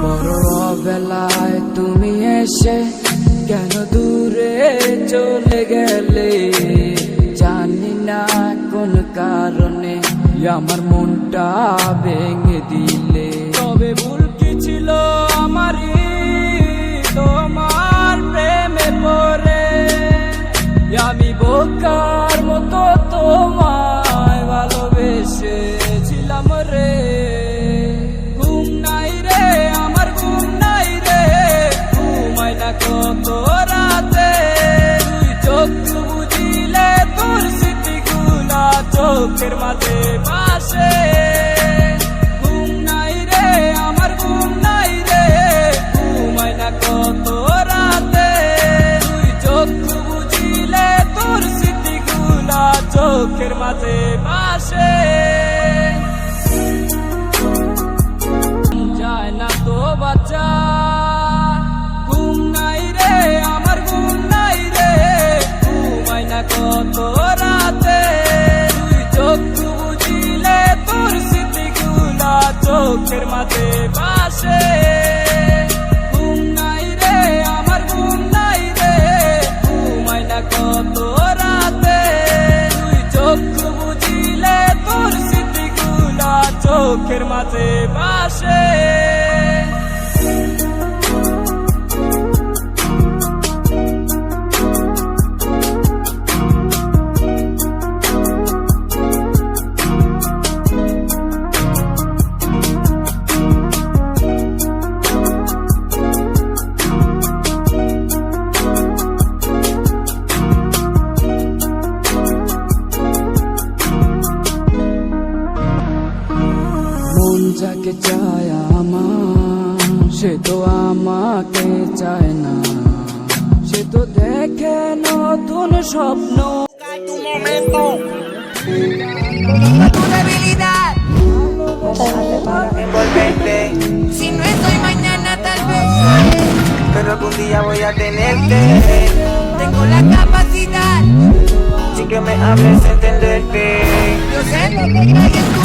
বড় অবেলায় তুমি এসে কেন দূরে চলে গেলে, জানি না কোন কারণে আমার মনটা ভেঙে দিলে। তবে ভুল কি ছিল আমারই তোমার প্রেমে পড়ে, আমি বোকার মতো তোমায় ভালোবেসেছিলাম রে। ঘুম নাই রে আমার ঘুম নাই রে, ঘুমাই না কত রাতে, তুই চোখ বুঝিলে তোর স্মৃতিগুলা চোখের মাঝে ভাসে। ঘুম নাই রে আমার ঘুম নাই রে, ঘুমাই না কত রাতে, তুই চোখ বুঝিলে তোর স্মৃতিগুলা চোখের মাঝে ভাসে। যায় না তো বাচ্চা, ঘুম নাই রে আমার ঘুম নাই রে, ঘুমাই না কত রাতে, তুই চোখ বুঝিলে তোর স্মৃতিগুলা চোখের মাঝে ভাসে। ঘুম নাই রে আমার ঘুম নাই রে, ঘুমাই না কত রাতে, তুই চোখ বুঝিলে তোর স্মৃতিগুলা চোখের মাঝে ভাসে। মন যাকে চায় আমার, সে তো আমাকে চায় না, সে তো দেখে নতুন স্বপ্ন। Si no estoy mañana tal vez, pero algún día voy a tenerte. tengo la capacidad. Sin que me hables entenderte. Yo sé lo que hay en tu